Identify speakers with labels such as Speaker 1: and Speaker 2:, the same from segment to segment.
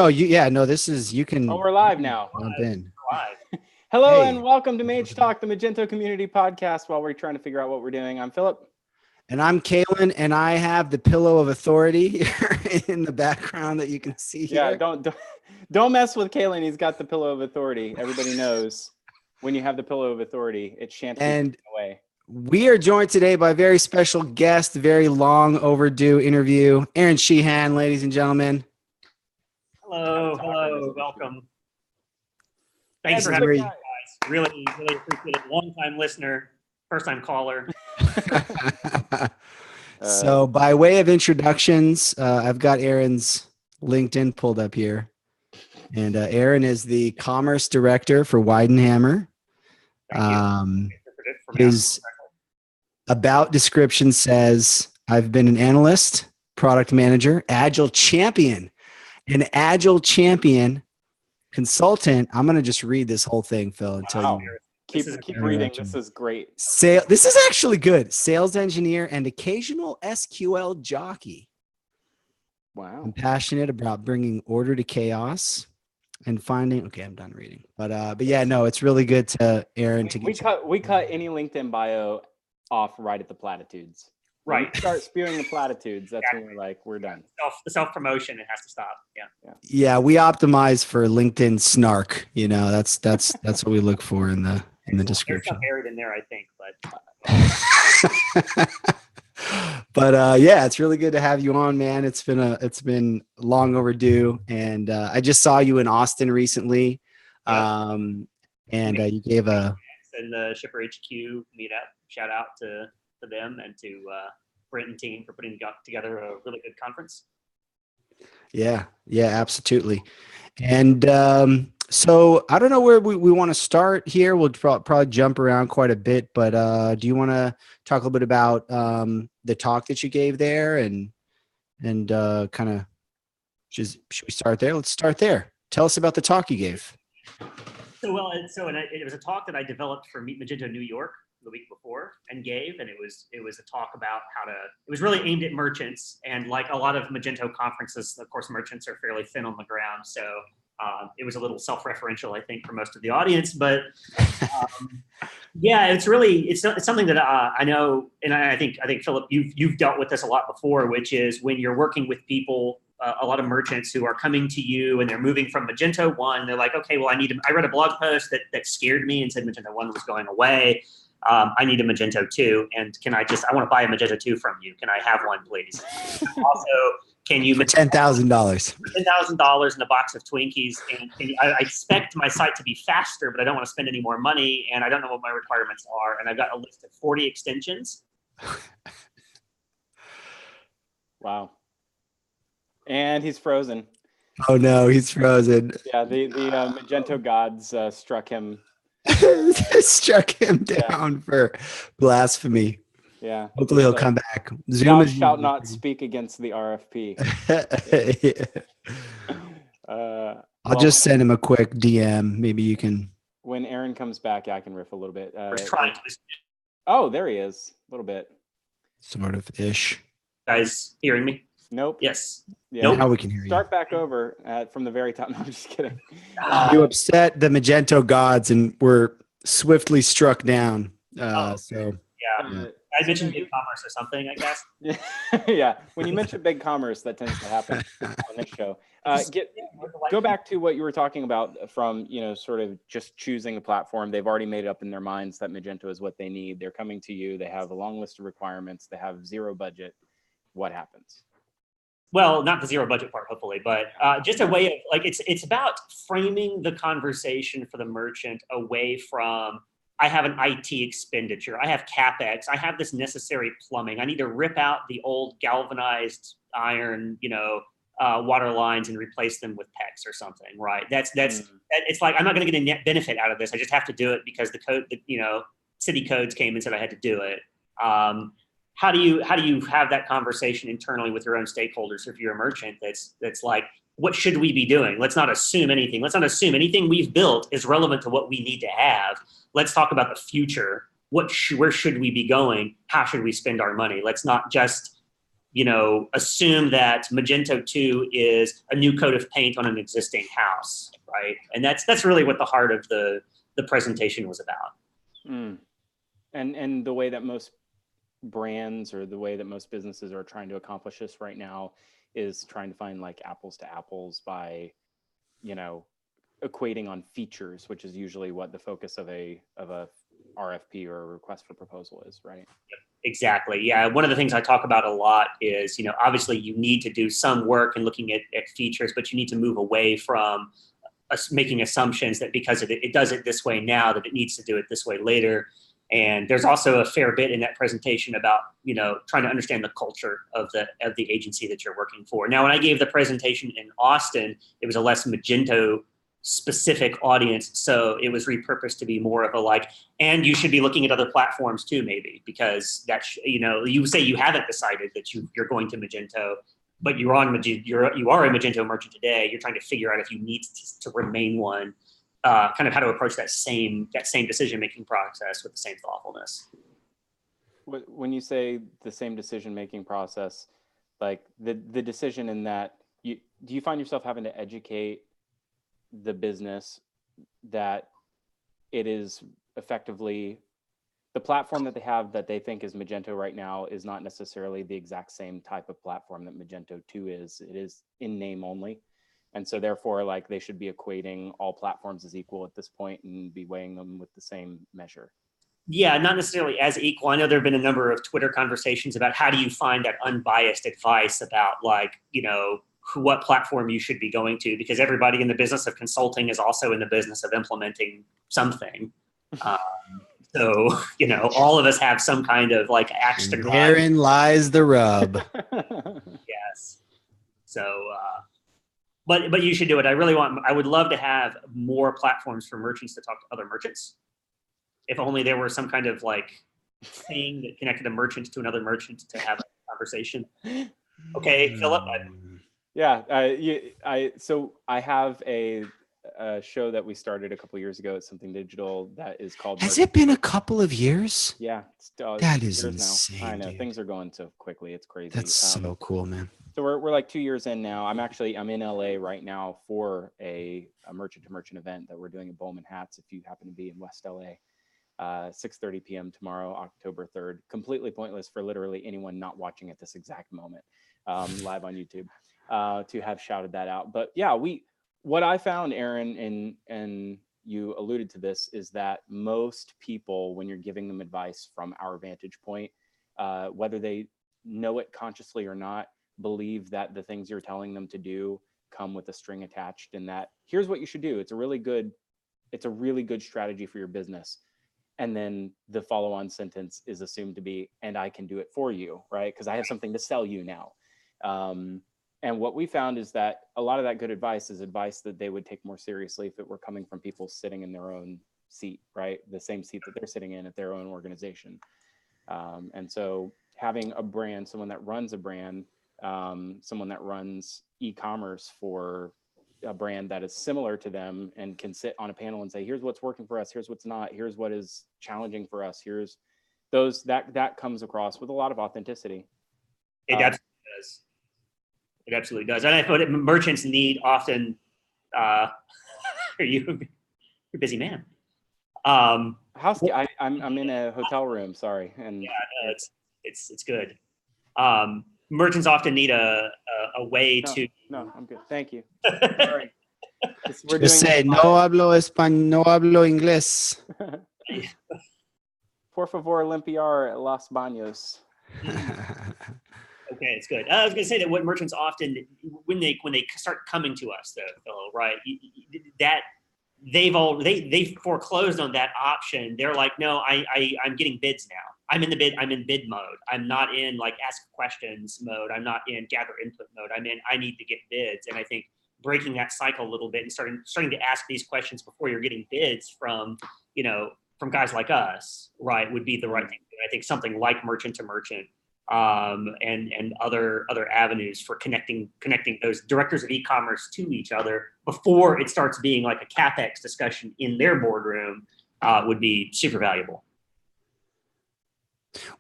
Speaker 1: No, this is, you can.
Speaker 2: Oh, we're live now.
Speaker 1: Jump in.
Speaker 3: Live.
Speaker 2: Hello
Speaker 1: Hey.
Speaker 2: and welcome to MageTalk, the Magento community podcast. While we're trying to figure out what we're doing, I'm Philip.
Speaker 1: And I'm Kalen, and I have the pillow of authority here in the background that you can see here.
Speaker 2: Yeah, don't mess with Kalen. He's got the pillow of authority. Everybody knows when you have the pillow of authority, it shan't be taken away.
Speaker 1: We are joined today by a very special guest, very long overdue interview, Aaron Sheehan, ladies and gentlemen.
Speaker 3: Hello, welcome. Thanks for having me, guys. Really appreciate it. Long-time listener, first-time caller.
Speaker 1: So by way of introductions, I've got Aaron's LinkedIn pulled up here. And Aaron is the commerce director for Weidenhammer. His about description says, I've been an analyst, product manager, agile champion, an agile champion, consultant. I'm going to just read this whole thing, Phil, until you
Speaker 2: keep reading. This is great.
Speaker 1: This is actually good. Sales engineer and occasional SQL jockey.
Speaker 2: Wow.
Speaker 1: I'm passionate about bringing order to chaos and finding. Okay, I'm done reading. But yeah, no, it's really good to Aaron to get.
Speaker 2: We cut any LinkedIn bio off right at the platitudes.
Speaker 3: Right.
Speaker 2: Start spewing the platitudes. That's when we're like, we're done.
Speaker 3: The self-promotion, it has to stop.
Speaker 1: Yeah, we optimize for LinkedIn snark. You know, that's what we look for in the description.
Speaker 3: There's some buried in there, I think, but
Speaker 1: but yeah, it's really good to have you on, man. It's been long overdue, and I just saw you in Austin recently, and you gave a
Speaker 3: and the Shipper HQ meetup. Shout out to them and to Brent and team for putting together a really good conference.
Speaker 1: Yeah, absolutely. And so I don't know where we want to start here. We'll probably jump around quite a bit, but do you want to talk a little bit about the talk that you gave there and kind of should we start there? Let's start there. Tell us about the talk you gave.
Speaker 3: It was a talk that I developed for Meet Magento New York the week before and gave, and it was a talk about it was really aimed at merchants, and like a lot of Magento conferences, of course, merchants are fairly thin on the ground, so it was a little self-referential, I think, for most of the audience, but yeah, it's something that I know, and I think Philip, you've dealt with this a lot before, which is when you're working with people, a lot of merchants who are coming to you and they're moving from Magento 1, they're like, okay, well, I read a blog post that scared me and said Magento 1 was going away. I need a Magento 2, and I want to buy a Magento 2 from you. Can I have one, please? Also, can you
Speaker 1: $10,000?
Speaker 3: $10,000 in a box of Twinkies, and I expect my site to be faster, but I don't want to spend any more money, and I don't know what my requirements are, and I've got a list of 40 extensions.
Speaker 2: Wow. And he's frozen.
Speaker 1: Oh no, he's frozen.
Speaker 2: Yeah, the Magento gods struck him
Speaker 1: down for blasphemy.
Speaker 2: Yeah.
Speaker 1: Hopefully he'll come back.
Speaker 2: Zoom shall not speak against the RFP.
Speaker 1: I'll just send him a quick DM. Maybe you can.
Speaker 2: When Aaron comes back, I can riff a little bit.
Speaker 3: Oh,
Speaker 2: there he is. A little bit.
Speaker 1: Sort of ish.
Speaker 3: Guys hearing me?
Speaker 2: Nope.
Speaker 3: Yes.
Speaker 2: Yeah.
Speaker 1: Nope. Now we can hear you.
Speaker 2: Start back over from the very top. No, I'm just kidding.
Speaker 1: You upset the Magento gods and were swiftly struck down.
Speaker 3: I mentioned BigCommerce or something, I guess.
Speaker 2: Yeah. When you mention BigCommerce, that tends to happen on this show. Go back to what you were talking about from, sort of just choosing a platform. They've already made it up in their minds that Magento is what they need. They're coming to you. They have a long list of requirements. They have zero budget. What happens?
Speaker 3: Well, not the zero budget part, hopefully, but just a way of it's about framing the conversation for the merchant away from, I have an IT expenditure, I have CapEx, I have this necessary plumbing, I need to rip out the old galvanized iron, water lines and replace them with PEX or something, right? It's like, I'm not going to get a net benefit out of this. I just have to do it because the code, city codes came and said I had to do it. How do you have that conversation internally with your own stakeholders if you're a merchant that's like, what should we be doing? Let's not assume anything. Let's not assume anything we've built is relevant to what we need to have. Let's talk about the future. Where should we be going? How should we spend our money? Let's not just, assume that Magento 2 is a new coat of paint on an existing house, right? And that's really what the heart of the presentation was about.
Speaker 2: And the way that most brands or the way that most businesses are trying to accomplish this right now is trying to find like apples to apples by, equating on features, which is usually what the focus of a RFP or a request for proposal is, right?
Speaker 3: Yep, exactly. Yeah. One of the things I talk about a lot is, obviously you need to do some work in looking at features, but you need to move away from making assumptions that because it does it this way now, that it needs to do it this way later. And there's also a fair bit in that presentation about, trying to understand the culture of the agency that you're working for. Now, when I gave the presentation in Austin, it was a less Magento specific audience. So it was repurposed to be more of a and you should be looking at other platforms too, maybe, because you say you haven't decided that you're going to Magento, but you are a Magento merchant today. You're trying to figure out if you need to remain one, kind of how to approach that same decision-making process with the same thoughtfulness.
Speaker 2: When you say the same decision-making process, like the decision in that, do you find yourself having to educate the business that it is effectively the platform that they have that they think is Magento right now is not necessarily the exact same type of platform that Magento 2 is. It is in name only. And so therefore, they should be equating all platforms as equal at this point and be weighing them with the same measure.
Speaker 3: Yeah, not necessarily as equal. I know there have been a number of Twitter conversations about how do you find that unbiased advice about what platform you should be going to, because everybody in the business of consulting is also in the business of implementing something. So, all of us have some kind of axe to grind.
Speaker 1: Therein lies the rub.
Speaker 3: Yes. So, but you should do it. I would love to have more platforms for merchants to talk to other merchants. If only there were some kind of thing that connected a merchant to another merchant to have a conversation. Okay, Philip.
Speaker 2: Yeah. So I have a show that we started a couple years ago at Something Digital that is called.
Speaker 1: Has it been a couple of years?
Speaker 2: Yeah.
Speaker 1: That is insane.
Speaker 2: Now. I know,
Speaker 1: dude.
Speaker 2: Things are going so quickly. It's crazy.
Speaker 1: That's so cool, man.
Speaker 2: So we're 2 years in now. I'm in LA right now for a merchant to merchant event that we're doing at Bowman Hats. If you happen to be in West LA, 6:30 p.m. tomorrow, October 3rd. Completely pointless for literally anyone not watching at this exact moment, live on YouTube, to have shouted that out. But yeah, what I found, Aaron, and you alluded to this, is that most people, when you're giving them advice from our vantage point, whether they know it consciously or not, believe that the things you're telling them to do come with a string attached, and that here's what you should do. It's a really good strategy for your business. And then the follow-on sentence is assumed to be, and I can do it for you, right? Because I have something to sell you now. And what we found is that a lot of that good advice is advice that they would take more seriously if it were coming from people sitting in their own seat, right? The same seat that they're sitting in at their own organization. And so having a brand, someone that runs a brand, someone that runs e-commerce for a brand that is similar to them and can sit on a panel and say, here's what's working for us, here's what's not, here's what is challenging for us, here's those, that comes across with a lot of authenticity.
Speaker 3: It absolutely does. It absolutely does. And I thought merchants need often, you're a busy man.
Speaker 2: I'm in a hotel room, sorry. And
Speaker 3: yeah, no, it's good. Merchants often need a way to.
Speaker 2: No, I'm good. Thank you. Sorry.
Speaker 1: Just say, no hablo español, no hablo inglés.
Speaker 2: Por favor, limpiar los baños.
Speaker 3: Okay, it's good. I was going to say that what merchants often, when they start coming to us, though, right, that they've foreclosed on that option. They're like, no, I'm getting bids now. I'm in bid mode. I'm not in ask questions mode. I'm not in gather input mode. I need to get bids. And I think breaking that cycle a little bit and starting to ask these questions before you're getting bids from guys like us, right, would be the right thing. I think something like merchant to merchant, and other avenues for connecting those directors of e-commerce to each other before it starts being like a CapEx discussion in their boardroom, would be super valuable.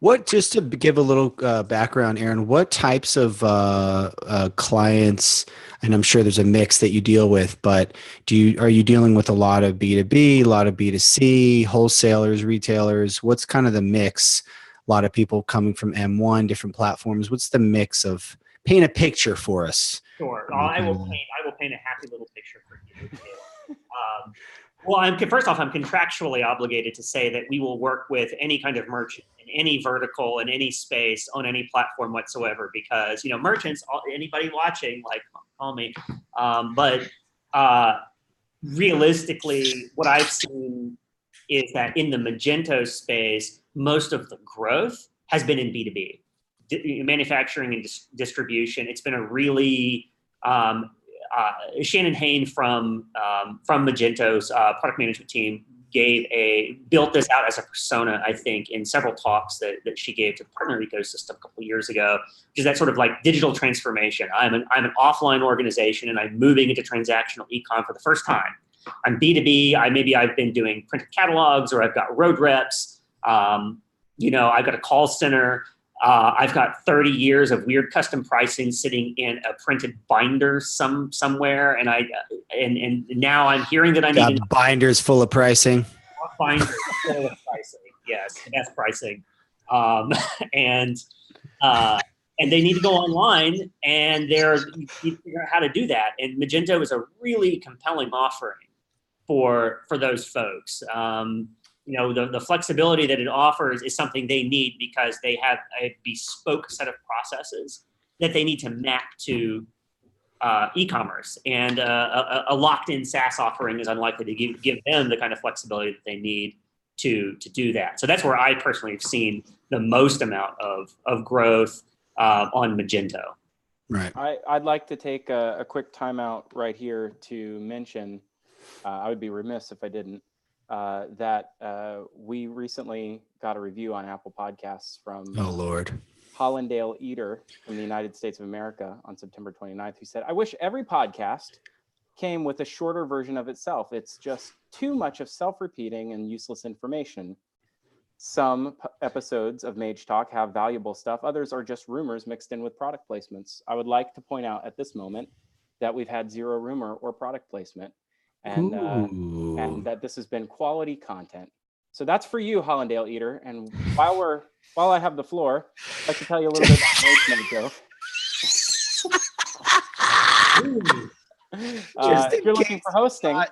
Speaker 1: What, just to give a little background, Aaron, what types of clients, and I'm sure there's a mix that you deal with, but are you dealing with a lot of B2B, a lot of B2C, wholesalers, retailers? What's kind of the mix? A lot of people coming from M1, different platforms. What's the mix of, paint a picture for us?
Speaker 3: Sure. I will paint a happy little picture for you. Well, first off, I'm contractually obligated to say that we will work with any kind of merchant in any vertical, in any space, on any platform whatsoever, because, merchants, anybody watching, like, call me. But realistically, what I've seen is that in the Magento space, most of the growth has been in B2B. Manufacturing and distribution. It's been a really Shannon Hain from Magento's product management team built this out as a persona, I think, in several talks that she gave to the partner ecosystem a couple of years ago, which is that sort of like digital transformation. I'm an offline organization and I'm moving into transactional e-com for the first time. I'm B2B. I've been doing printed catalogs, or I've got road reps. I've got a call center. I've got 30 years of weird custom pricing sitting in a printed binder somewhere, and now I'm hearing that I need
Speaker 1: binders full of pricing.
Speaker 3: Binders full of pricing, yes, best pricing, and they need to go online, and you need to figure out how to do that. And Magento is a really compelling offering for those folks. The flexibility that it offers is something they need because they have a bespoke set of processes that they need to map to e-commerce. And a locked-in SaaS offering is unlikely to give them the kind of flexibility that they need to do that. So that's where I personally have seen the most amount of growth on Magento.
Speaker 1: Right.
Speaker 2: I'd like to take a quick timeout right here to mention, I would be remiss if I didn't, that we recently got a review on Apple Podcasts from Hollandale Eater from the United States of America on September 29th, who said, "I wish every podcast came with a shorter version of itself. It's just too much of self-repeating and useless information. Some episodes of MageTalk have valuable stuff. Others are just rumors mixed in with product placements. I would like to point out at this moment that we've had zero rumor or product placement, and that this has been quality content." So that's for you, Hollandale Eater. And while I have the floor, I'd like to tell you a little bit about Magento. If you're looking for hosting,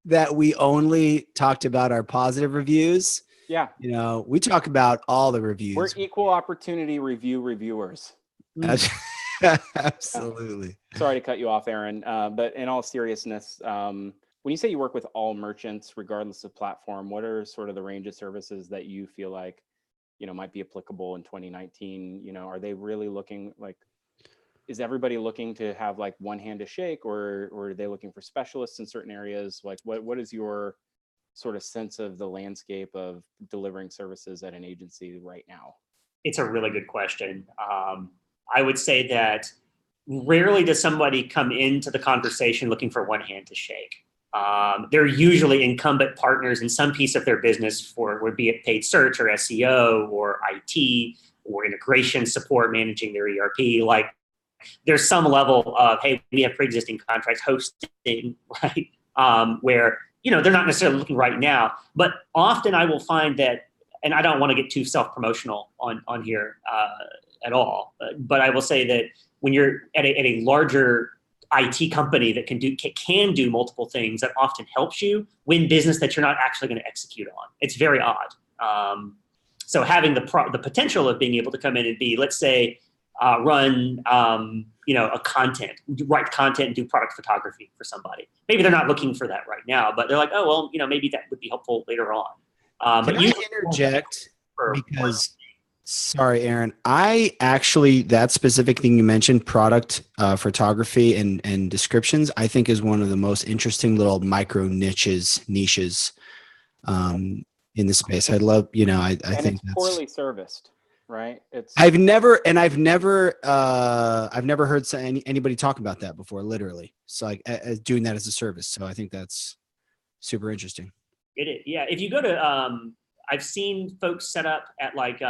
Speaker 1: that we only talked about our positive reviews.
Speaker 2: Yeah.
Speaker 1: We talk about all the reviews.
Speaker 2: We're equal opportunity reviewers.
Speaker 1: Absolutely.
Speaker 2: Sorry to cut you off, Aaron. But in all seriousness, when you say you work with all merchants, regardless of platform, what are sort of the range of services that you feel like, might be applicable in 2019? Are they really looking like, is everybody looking to have like one hand to shake, or are they looking for specialists in certain areas? Like what is your sort of sense of the landscape of delivering services at an agency right now?
Speaker 3: It's a really good question. I would say that rarely does somebody come into the conversation looking for one hand to shake. They're usually incumbent partners in some piece of their business would be it paid search or SEO or IT or integration support, managing their ERP. Like there's some level of, hey, we have pre-existing contracts hosting, right? Where, they're not necessarily looking right now, but often I will find that, and I don't want to get too self-promotional on here at all, but I will say that when you're at a larger IT company that can do multiple things, that often helps you win business that you're not actually going to execute on. It's very odd. So having the potential of being able to come in and be, let's say, run write content and do product photography for somebody. Maybe they're not looking for that right now, but they're like, oh well, maybe that would be helpful later on.
Speaker 1: Can I interject? Because sorry, Aaron, that specific thing you mentioned, product photography and descriptions, I think is one of the most interesting little micro niches in the space. I love, I think
Speaker 2: it's poorly serviced, right?
Speaker 1: I've never heard anybody talk about that before, literally. So like doing that as a service. So I think that's super interesting.
Speaker 3: It is, yeah. If you go to, I've seen folks set up at like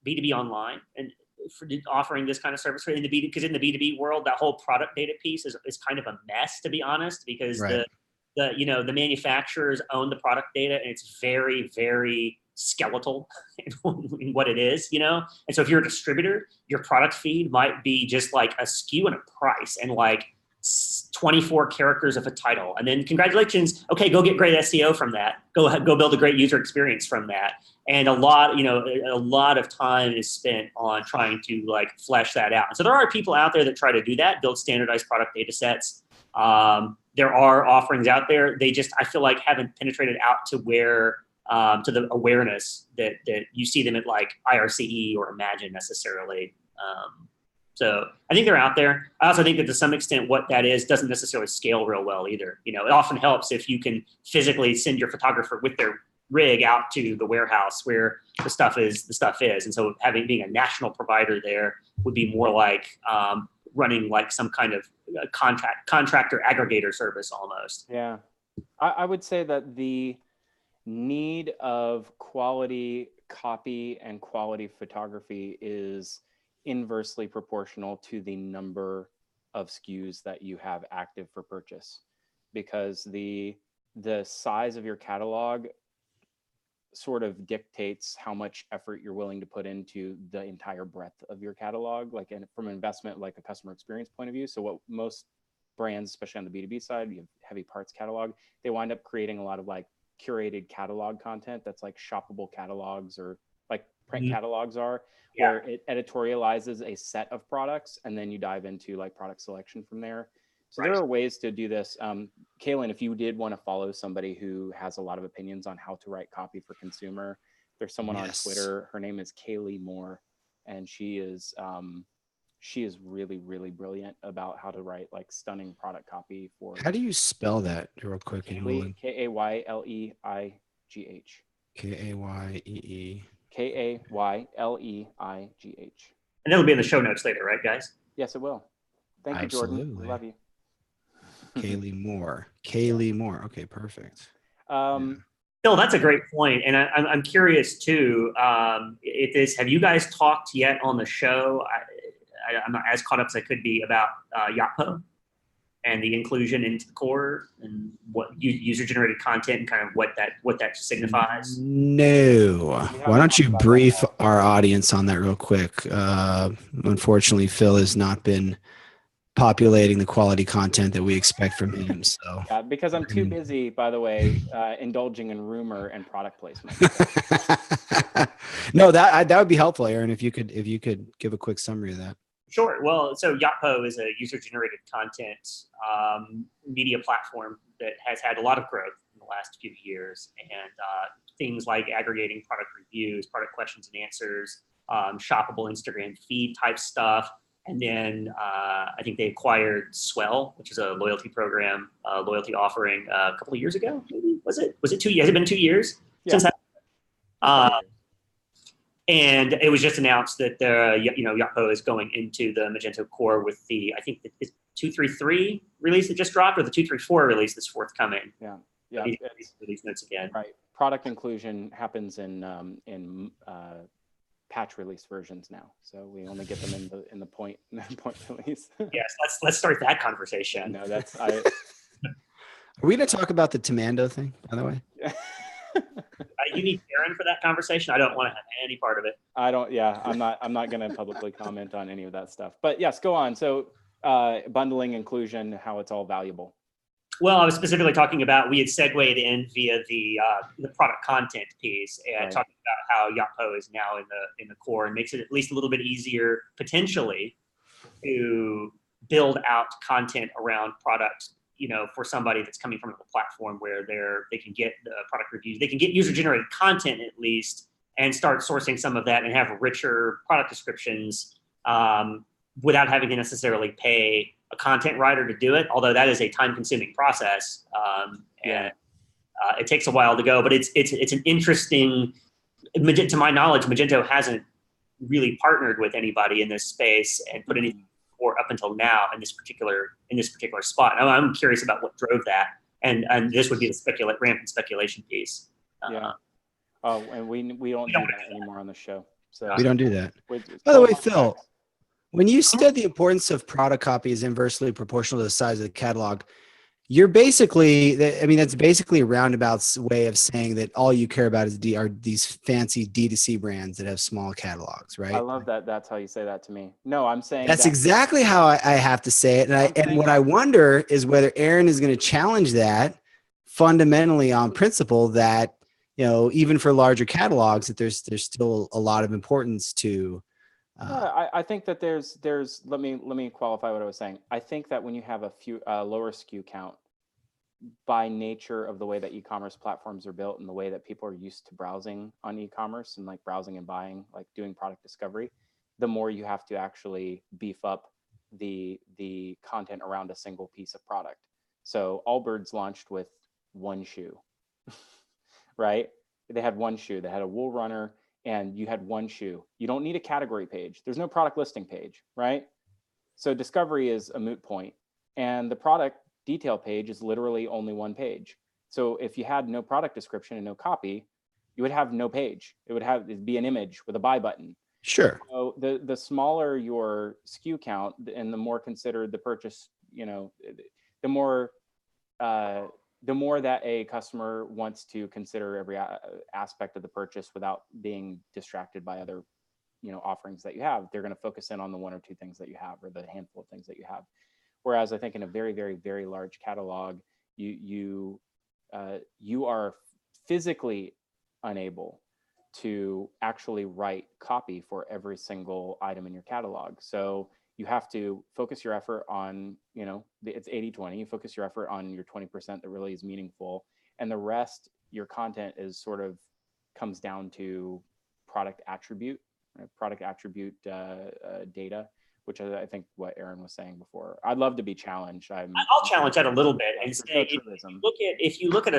Speaker 3: B2B online and for offering this kind of service in the B2B, because in the B2B world, that whole product data piece is kind of a mess, to be honest, because
Speaker 1: Right.
Speaker 3: the manufacturers own the product data, and it's very, very skeletal in what it is, And so if you're a distributor, your product feed might be just like a SKU and a price and like 24 characters of a title. And then congratulations, okay, go get great SEO from that. Go build a great user experience from that. And a lot of time is spent on trying to like flesh that out. And so there are people out there that try to do that, build standardized product data sets. There are offerings out there. They just, I feel like, haven't penetrated out to where, to the awareness that you see them at like IRCE or Imagine necessarily. So I think they're out there. I also think that to some extent what that is doesn't necessarily scale real well either. It often helps if you can physically send your photographer with their rig out to the warehouse where the stuff is. And so being a national provider there would be more like running like some kind of contractor aggregator service almost.
Speaker 2: Yeah. I would say that the need of quality copy and quality photography is inversely proportional to the number of SKUs that you have active for purchase, because the size of your catalog sort of dictates how much effort you're willing to put into the entire breadth of your catalog, like from an investment, like a customer experience point of view. So what most brands, especially on the B2B side, you have heavy parts catalog, they wind up creating a lot of like curated catalog content that's like shoppable catalogs or like print catalogs are, where it editorializes a set of products and then you dive into like product selection from there. So there are ways to do this. Kaylin, if you did want to follow somebody who has a lot of opinions on how to write copy for consumer, there's someone on Twitter. Her name is Kaylee Moore, and she is really, really brilliant about how to write like stunning product copy for.
Speaker 1: How do you spell that real quick?
Speaker 2: Kaylee, Kayleigh.
Speaker 1: Kayeee.
Speaker 2: Kayleigh.
Speaker 3: And it'll be in the show notes later, right, guys?
Speaker 2: Yes, it will. Thank you, Jordan. I love you.
Speaker 1: Kaylee Moore. Kaylee Moore. Okay, perfect.
Speaker 3: Phil, that's a great point. And I'm curious too, have you guys talked yet on the show? I'm not as caught up as I could be about Yotpo and the inclusion into the core and what user-generated content and kind of what that signifies.
Speaker 1: No. Why don't you brief our audience on that real quick? Unfortunately, Phil has not been populating the quality content that we expect from him. So
Speaker 2: yeah, because I'm too busy, by the way, indulging in rumor and product placement.
Speaker 1: No, that would be helpful, Aaron, if you could give a quick summary of that.
Speaker 3: Sure. Well, so Yotpo is a user-generated content media platform that has had a lot of growth in the last few years, and things like aggregating product reviews, product questions and answers, shoppable Instagram feed type stuff. And then I think they acquired Swell, which is a loyalty program, loyalty offering a couple of years ago. Maybe was it 2 years? Has it been 2 years since that? And it was just announced that Yotpo is going into the Magento core with the, I think the 2.3.3 release that just dropped, or the 2.3.4 release that's forthcoming.
Speaker 2: Yeah.
Speaker 3: Release notes again.
Speaker 2: Right. Product inclusion happens in patch release versions now, so we only get them in the point release.
Speaker 3: Yes, let's start that conversation.
Speaker 2: No, that's
Speaker 1: Are we going to talk about the Tamando thing, by the way?
Speaker 3: You need Aaron for that conversation. I don't want to have any part of it.
Speaker 2: I'm not going to publicly comment on any of that stuff. But yes, go on. So bundling, inclusion, how it's all valuable.
Speaker 3: Well, I was specifically talking about, we had segued in via the product content piece and talking about how Yotpo is now in the core and makes it at least a little bit easier potentially to build out content around products, for somebody that's coming from a platform where they can get the product reviews, they can get user-generated content at least, and start sourcing some of that and have richer product descriptions without having to necessarily pay a content writer to do it, although that is a time-consuming process, and it takes a while to go. But it's an interesting. To my knowledge, Magento hasn't really partnered with anybody in this space and put anything forward up until now in this particular spot. I'm curious about what drove that, and this would be the rampant speculation piece.
Speaker 2: And we don't do that anymore on the show. So
Speaker 1: We don't do that.
Speaker 2: with
Speaker 1: By the way,
Speaker 2: 12
Speaker 1: Phil,
Speaker 2: packs.
Speaker 1: when you said the importance of product copy is inversely proportional to the size of the catalog, you're basically, I mean, that's basically a roundabout way of saying that all you care about are these fancy D2C brands that have small catalogs,
Speaker 2: I
Speaker 1: right?
Speaker 2: love that. That's how you say that to me. No, I'm saying
Speaker 1: That's
Speaker 2: that
Speaker 1: exactly how I have to say it. And what I wonder is whether Aaron is going to challenge that fundamentally on principle that, even for larger catalogs, that there's still a lot of importance to.
Speaker 2: I think that there's let me qualify what I was saying. I think that when you have a few lower SKU count, by nature of the way that e-commerce platforms are built and the way that people are used to browsing on e-commerce and like browsing and buying, like doing product discovery, the more you have to actually beef up the content around a single piece of product. So Allbirds launched with one shoe, right? They had one shoe. They had a wool runner and you had one shoe. You don't need a category page. There's no product listing page, right? So discovery is a moot point. And the product detail page is literally only one page. So if you had no product description and no copy, you would have no page. It'd be an image with a buy button.
Speaker 1: Sure.
Speaker 2: So the smaller your SKU count and the more considered the purchase, the more that a customer wants to consider every aspect of the purchase without being distracted by other, offerings that you have, they're going to focus in on the one or two things that you have or the handful of things that you have. Whereas I think in a very, very, very large catalog, you are physically unable to actually write copy for every single item in your catalog. So you have to focus your effort on, it's 80-20. You focus your effort on your 20% that really is meaningful. And the rest, your content is sort of comes down to product attribute data, which I think what Aaron was saying before. I'd love to be challenged.
Speaker 3: I'll challenge that a little bit and say, if you look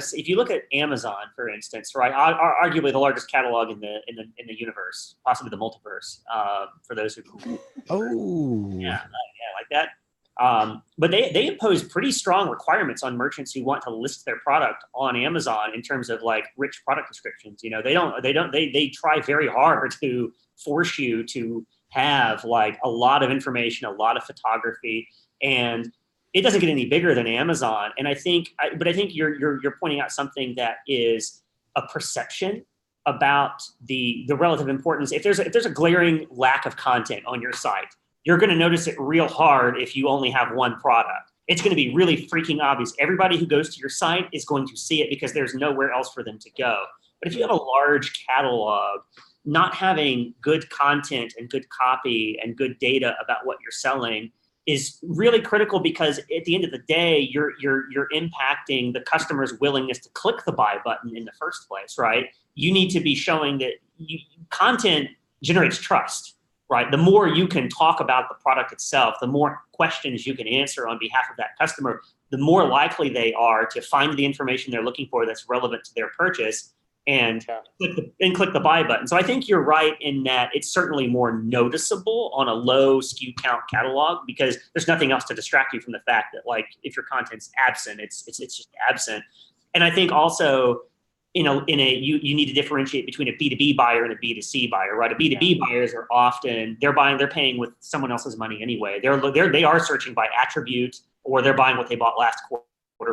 Speaker 3: at Amazon, for instance, right, arguably the largest catalog in the universe, possibly the multiverse, for those who. Yeah, like that. But they impose pretty strong requirements on merchants who want to list their product on Amazon in terms of like rich product descriptions. They try very hard to force you to have like a lot of information, a lot of photography, and it doesn't get any bigger than Amazon. And I think you're pointing out something that is a perception about the relative importance. If there's a glaring lack of content on your site, you're going to notice it real hard if you only have one product. It's going to be really freaking obvious. Everybody who goes to your site is going to see it because there's nowhere else for them to go. But if you have a large catalog, not having good content and good copy and good data about what you're selling is really critical, because at the end of the day, you're impacting the customer's willingness to click the buy button in the first place, right? You need to be showing that content generates trust, right? The more you can talk about the product itself, the more questions you can answer on behalf of that customer, the more likely they are to find the information they're looking for that's relevant to their purchase and click the buy button. So I think you're right in that it's certainly more noticeable on a low SKU count catalog, because there's nothing else to distract you from the fact that, like, if your content's absent, it's just absent. And I think also, you need to differentiate between a B2B buyer and a B2C buyer, right? A B2B buyers are often, they're paying with someone else's money anyway. They are searching by attribute, or they're buying what they bought last quarter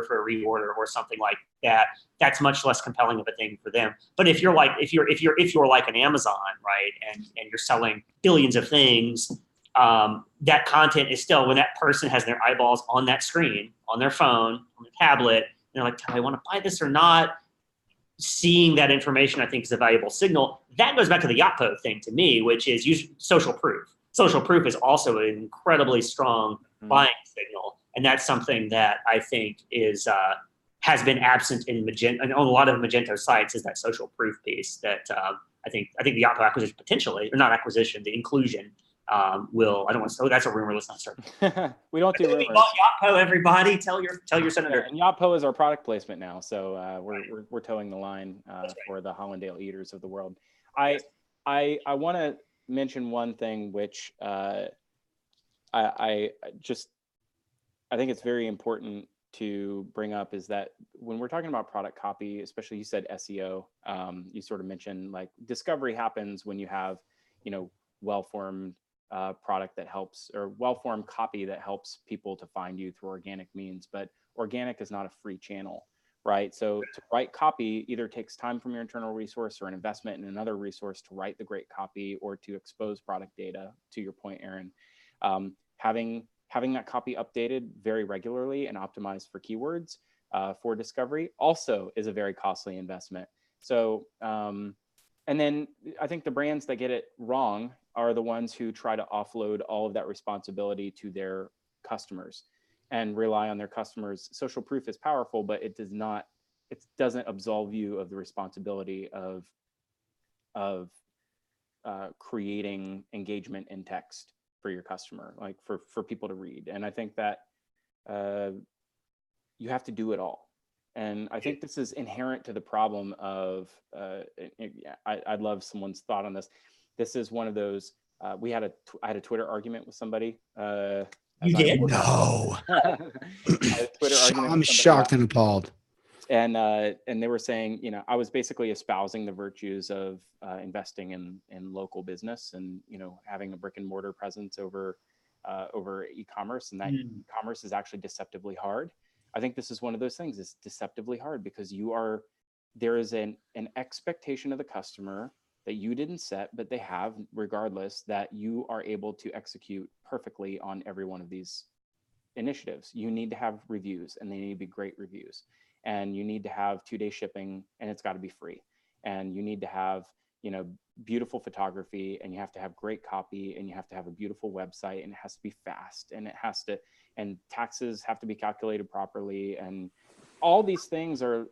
Speaker 3: for a reorder or something like that. That's much less compelling of a thing for them. But if you're like an Amazon, right, and you're selling billions of things, that content is still, when that person has their eyeballs on that screen, on their phone, on the tablet, and they're like, do I want to buy this or not? Seeing that information, I think, is a valuable signal. That goes back to the Yotpo thing to me, which is social proof. Social proof is also an incredibly strong buying signal. And that's something that I think has been absent in Magento, and on a lot of Magento sites, is that social proof piece that I think the Yotpo acquisition potentially, or not acquisition, the inclusion will. I don't want to. Oh, that's a rumor. Let's not start.
Speaker 2: We don't do rumors.
Speaker 3: We bought Yotpo. Everybody, tell your senator.
Speaker 2: And Yotpo is our product placement now, so we're towing the line for the Hollandale Eaters of the world. I want to mention one thing, which I think it's very important to bring up, is that when we're talking about product copy, especially, you said SEO, you sort of mentioned like discovery happens when you have, well-formed product that helps, or well-formed copy that helps people to find you through organic means. But organic is not a free channel, right? So to write copy either takes time from your internal resource or an investment in another resource to write the great copy or to expose product data, to your point, Aaron. Having that copy updated very regularly and optimized for keywords for discovery also is a very costly investment. So, and then I think the brands that get it wrong are the ones who try to offload all of that responsibility to their customers and rely on their customers. Social proof is powerful, but it doesn't absolve you of the responsibility of creating engagement in text for your customer, like for people to read. And I think that you have to do it all. And I think this is inherent to the problem of, I'd love someone's thought on this. This is one of those, I had a Twitter argument with somebody.
Speaker 3: You did?
Speaker 1: No. I'm shocked and appalled.
Speaker 2: And they were saying, I was basically espousing the virtues of investing in local business and, having a brick and mortar presence over e-commerce, and that e-commerce is actually deceptively hard. I think this is one of those things. It's deceptively hard because there is an expectation of the customer that you didn't set, but they have regardless, that you are able to execute perfectly on every one of these initiatives. You need to have reviews, and they need to be great reviews. And you need to have 2-day shipping, and it's got to be free. And you need to have, beautiful photography, and you have to have great copy, and you have to have a beautiful website, and it has to be fast, and taxes have to be calculated properly. And all these things are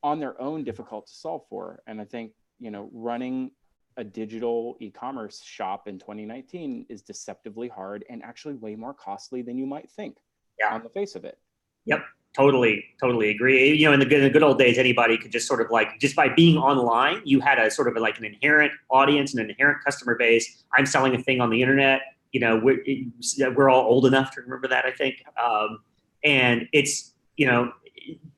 Speaker 2: on their own difficult to solve for. And I think, running a digital e-commerce shop in 2019 is deceptively hard and actually way more costly than you might think on the face of it.
Speaker 3: Yep. Totally agree. In the good old days, anybody could just sort of just by being online, you had a sort of an inherent audience and an inherent customer base. I'm selling a thing on the internet. We're all old enough to remember that, I think. And it's,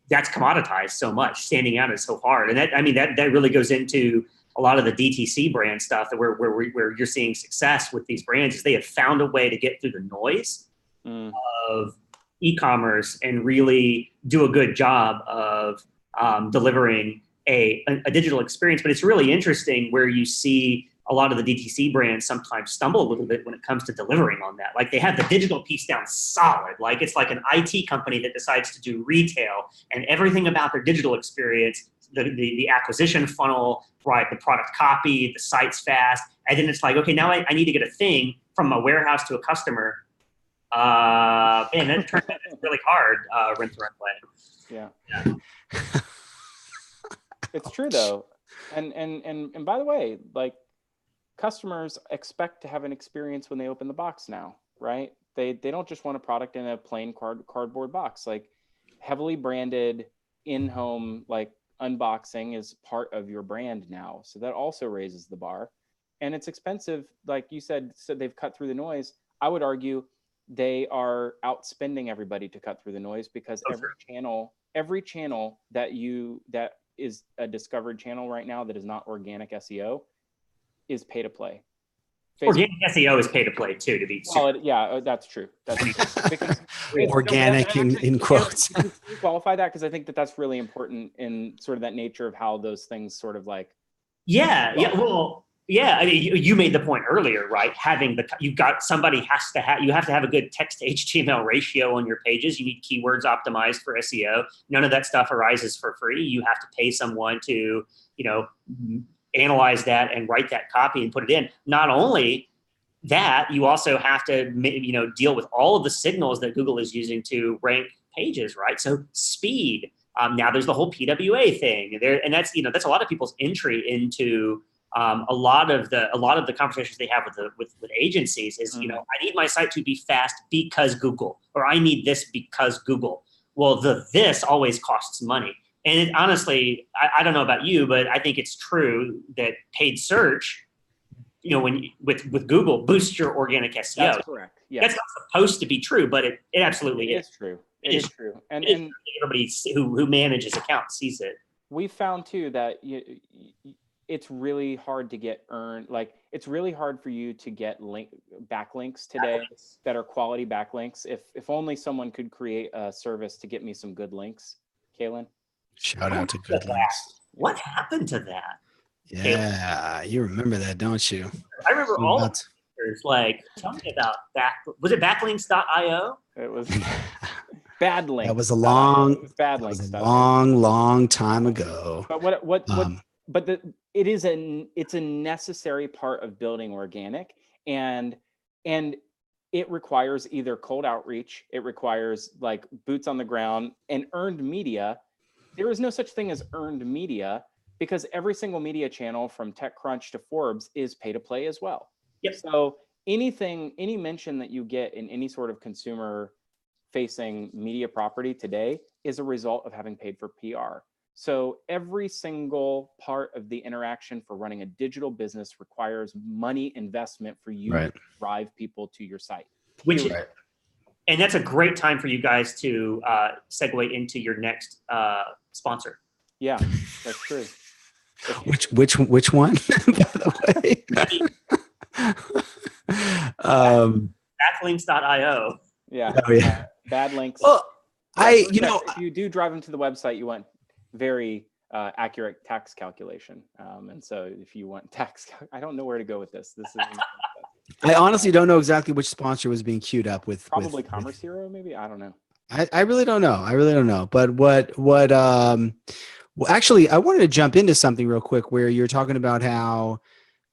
Speaker 3: that's commoditized so much. Standing out is so hard. And that really goes into a lot of the DTC brand stuff that where you're seeing success with these brands is they have found a way to get through the noise of e-commerce and really do a good job of delivering a digital experience. But it's really interesting where you see a lot of the DTC brands sometimes stumble a little bit when it comes to delivering on that. Like they have the digital piece down solid. Like it's like an IT company that decides to do retail, and everything about their digital experience, the acquisition funnel, right, the product copy, the site's fast. And then it's like, okay, now I need to get a thing from a warehouse to a customer. Man, that turned out really hard, rent to rent play.
Speaker 2: Yeah. It's true though. And by the way, like customers expect to have an experience when they open the box now, right? They don't just want a product in a plain cardboard box. Like heavily branded in-home like unboxing is part of your brand now. So that also raises the bar. And it's expensive, like you said, so they've cut through the noise. I would argue they are outspending everybody to cut through the noise because every channel that is a discovered channel right now that is not organic SEO is pay to play.
Speaker 3: Organic SEO is pay to play too, to be
Speaker 2: that's true. That's true. Because
Speaker 1: organic in quotes.
Speaker 2: Qualify that because I think that that's really important in sort of that nature of how those things sort of like.
Speaker 3: I mean, you made the point earlier, right? You have to have a good text to HTML ratio on your pages. You need keywords optimized for SEO. None of that stuff arises for free. You have to pay someone to, analyze that and write that copy and put it in. Not only that, you also have to, deal with all of the signals that Google is using to rank pages, right? So speed. Now there's the whole PWA thing there, and that's a lot of people's entry into a lot of the conversations they have with agencies is, I need my site to be fast because Google, or I need this because Google. Well, this always costs money. And honestly, I don't know about you, but I think it's true that paid search, with Google boosts your organic SEO.
Speaker 2: That's correct. Yeah.
Speaker 3: That's not supposed to be true, but it absolutely is.
Speaker 2: It's true. It is true. And
Speaker 3: everybody who manages accounts sees it.
Speaker 2: We found too that it's really hard to get like it's really hard for you to get backlinks today that are quality backlinks. If only someone could create a service to get me some good links, Kaylin.
Speaker 1: Shout out to good links.
Speaker 3: What happened to that?
Speaker 1: Yeah, you remember that, don't you?
Speaker 3: I remember all of it. Like, tell me about was it backlinks.io?
Speaker 2: It was bad links.
Speaker 1: That was a long time ago.
Speaker 2: But it's a necessary part of building organic, and it requires either cold outreach, it requires like boots on the ground, and earned media. There is no such thing as earned media, because every single media channel from TechCrunch to Forbes is pay to play as well.
Speaker 3: Yep.
Speaker 2: So any mention that you get in any sort of consumer facing media property today is a result of having paid for PR. So every single part of the interaction for running a digital business requires money investment for you to drive people to your site.
Speaker 3: And that's a great time for you guys to segue into your next sponsor.
Speaker 2: Yeah, that's true.
Speaker 1: Which one, by the way?
Speaker 3: Backlinks.io.
Speaker 2: Yeah.
Speaker 1: Oh, yeah.
Speaker 2: Bad links.
Speaker 1: Well,
Speaker 2: if you do drive them to the website, you want very accurate tax calculation. And so if you want I don't know where to go with this.
Speaker 1: I honestly don't know exactly which sponsor was being queued up with.
Speaker 2: Probably Commerce Hero, maybe. I don't know.
Speaker 1: I really don't know. But actually, I wanted to jump into something real quick where you're talking about how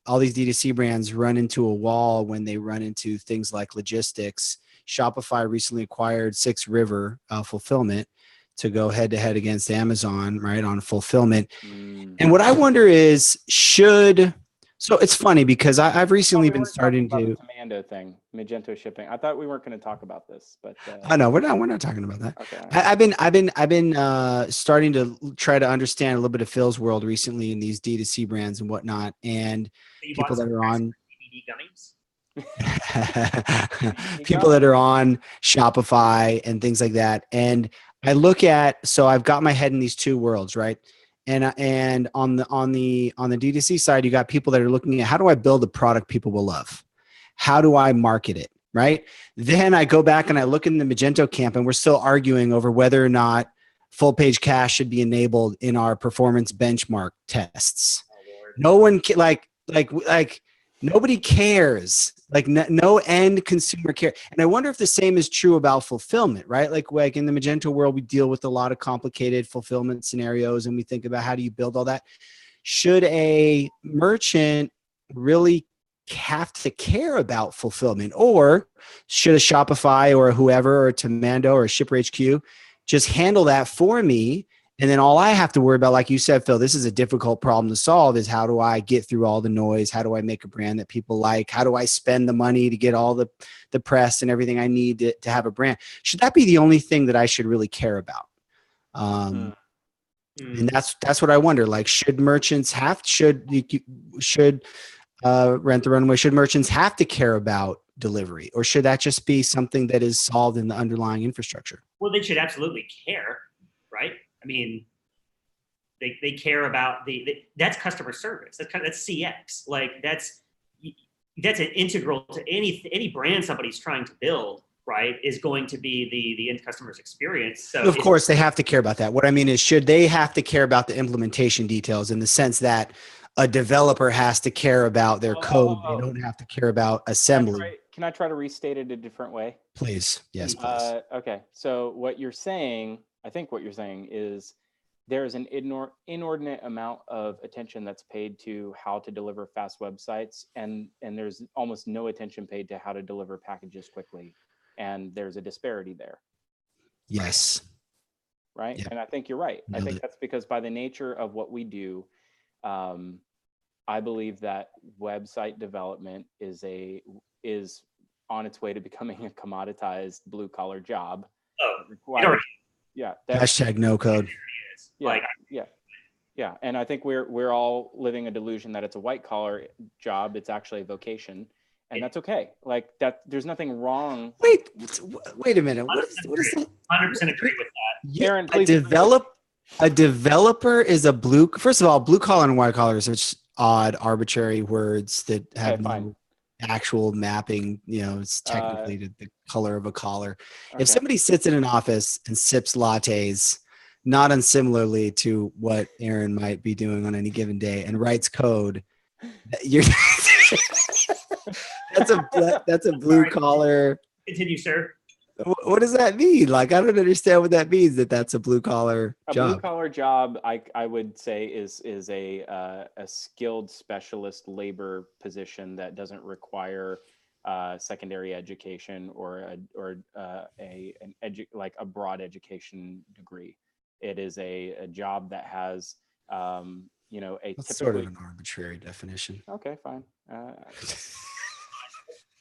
Speaker 1: all these D2C brands run into a wall when they run into things like logistics. Shopify recently acquired 6 River Fulfillment to go head to head against Amazon, right, on fulfillment. And what I wonder is, so it's funny because I've recently been starting to
Speaker 2: the Magento thing, Magento shipping. I thought we weren't going to talk about this, but
Speaker 1: I know we're not talking about that.
Speaker 2: Okay.
Speaker 1: I've been starting to try to understand a little bit of Phil's world recently in these D2C brands and whatnot, and people that are on people that are on Shopify and things like that. And I look at, so I've got my head in these two worlds, right? And on the D2C side, you got people that are looking at, how do I build a product people will love? How do I market it? Right. Then I go back and I look in the Magento camp, and we're still arguing over whether or not full page cache should be enabled in our performance benchmark tests. No one like nobody cares. Like no end consumer care. And I wonder if the same is true about fulfillment, right? Like in the Magento world, we deal with a lot of complicated fulfillment scenarios, and we think about how do you build all that. Should a merchant really have to care about fulfillment, or should a Shopify or whoever, or Tomando or ShipperHQ just handle that for me? And then all I have to worry about, like you said, Phil, this is a difficult problem to solve, is how do I get through all the noise? How do I make a brand that people like? How do I spend the money to get all the press and everything I need to have a brand? Should that be the only thing that I should really care about? And that's what I wonder. Like, should merchants should Rent the Runway, should merchants have to care about delivery, or should that just be something that is solved in the underlying infrastructure?
Speaker 3: Well, they should absolutely care, right? I mean, they care about that's customer service. That's CX. Like that's an integral to any brand somebody's trying to build, right? Is going to be the end customer's experience. So
Speaker 1: of course they have to care about that. What I mean is, should they have to care about the implementation details, in the sense that a developer has to care about their code? They don't have to care about assembly.
Speaker 2: Can I try to restate it a different way?
Speaker 1: Please. Yes, please.
Speaker 2: Okay. So what you're saying, I think what you're saying is, there's an inordinate amount of attention that's paid to how to deliver fast websites, and there's almost no attention paid to how to deliver packages quickly. And there's a disparity there.
Speaker 1: Yes.
Speaker 2: Right. Yeah. And I think you're right. I think that's because by the nature of what we do, I believe that website development is on its way to becoming a commoditized blue collar job.
Speaker 1: Hashtag no code.
Speaker 2: Yeah. And I think we're all living a delusion that it's a white collar job. It's actually a vocation, and that's okay. Like that, there's nothing wrong.
Speaker 1: Wait a minute. What is that?
Speaker 3: 100% agree with that.
Speaker 2: Aaron, please.
Speaker 1: A developer is a first of all, blue collar and white collar is odd arbitrary words that have
Speaker 2: Okay, fine.
Speaker 1: no actual mapping. It's
Speaker 2: Uh,
Speaker 1: technically to the color of a collar. If
Speaker 2: okay.
Speaker 1: somebody sits in an office and sips lattes, not unsimilarly to what Aaron might be doing on any given day, and writes code, you're that's a blue collar.
Speaker 3: Continue, sir.
Speaker 1: What does that mean? Like, I don't understand what that means. That's a blue collar
Speaker 2: A
Speaker 1: job.
Speaker 2: blue collar job, I would say is a skilled specialist labor position that doesn't require secondary education or like a broad education degree. It is a job that has a
Speaker 1: That's
Speaker 2: typically
Speaker 1: sort of an arbitrary definition.
Speaker 2: Okay, fine.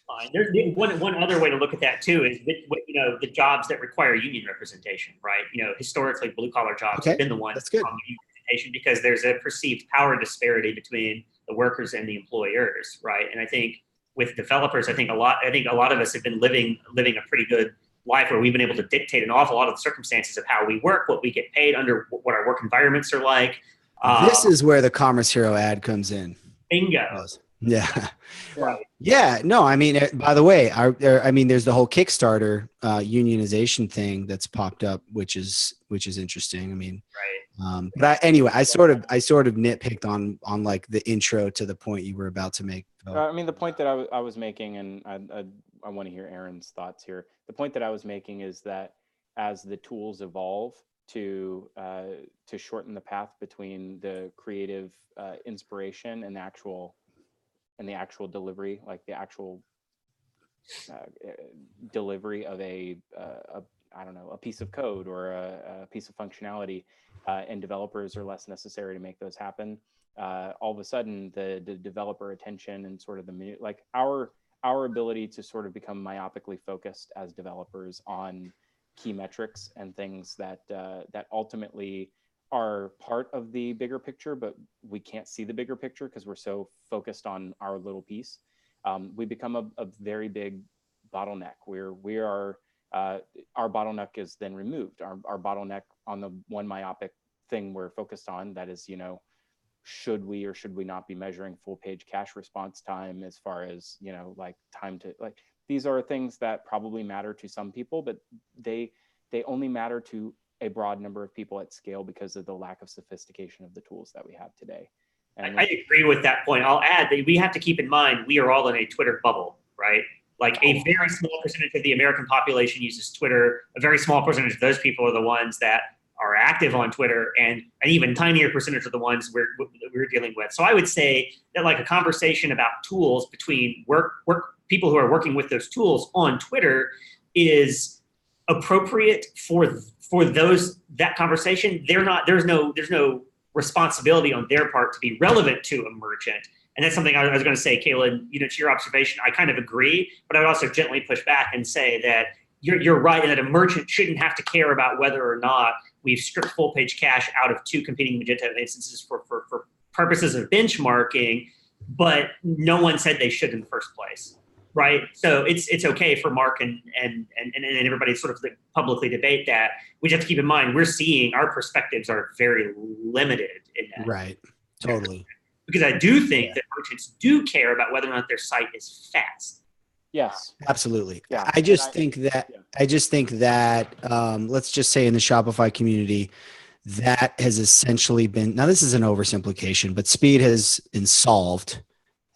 Speaker 3: Fine. There's one other way to look at that too is the jobs that require union representation, right? Historically, blue collar jobs have been the ones
Speaker 1: That's good.
Speaker 3: on the union representation because there's a perceived power disparity between the workers and the employers, right? And I think with developers, I think a lot of us have been living a pretty good life where we've been able to dictate an awful lot of the circumstances of how we work, what we get paid under, what our work environments are like.
Speaker 1: This is where the Commerce Hero ad comes in.
Speaker 3: Bingo.
Speaker 1: Yeah.
Speaker 3: Right.
Speaker 1: Yeah. No, I mean, by the way, there's the whole Kickstarter unionization thing that's popped up, which is interesting. I mean,
Speaker 3: right.
Speaker 1: But anyway, I sort of nitpicked on like the intro to the point you were about to make.
Speaker 2: I mean, the point that I was making, and I want to hear Aaron's thoughts here. The point that I was making is that as the tools evolve to shorten the path between the creative inspiration and the actual delivery, like the actual delivery of a piece of code or a piece of functionality, and developers are less necessary to make those happen. All of a sudden, the developer attention and sort of our ability to sort of become myopically focused as developers on key metrics and things that ultimately are part of the bigger picture, but we can't see the bigger picture because we're so focused on our little piece. We become a very big bottleneck where our bottleneck is then removed. Our bottleneck on the one myopic thing we're focused on, that is, should we or should we not be measuring full page cache response time as far as, like time to, like, these are things that probably matter to some people, but they only matter to a broad number of people at scale because of the lack of sophistication of the tools that we have today. And
Speaker 3: I agree with that point. I'll add that we have to keep in mind we are all in a Twitter bubble, right? Like a very small percentage of the American population uses Twitter. A very small percentage of those people are the ones that are active on Twitter, and an even tinier percentage of the ones we're dealing with. So I would say that like a conversation about tools between work people who are working with those tools on Twitter is appropriate for that conversation. There's no responsibility on their part to be relevant to a merchant. And that's something I was going to say, Kayla, to your observation, I kind of agree, but I would also gently push back and say that you're right in that a merchant shouldn't have to care about whether or not we've stripped full page cache out of two competing Magento instances for purposes of benchmarking, but no one said they should in the first place, right? So it's okay for Mark and everybody sort of publicly debate that. We just have to keep in mind, we're seeing our perspectives are very limited in that.
Speaker 1: Right, totally.
Speaker 3: Because I do think that merchants do care about whether or not their site is fast.
Speaker 2: Yes,
Speaker 1: absolutely.
Speaker 2: Yeah.
Speaker 1: I just think that let's just say in the Shopify community, that has essentially been, now this is an oversimplification, but speed has been solved,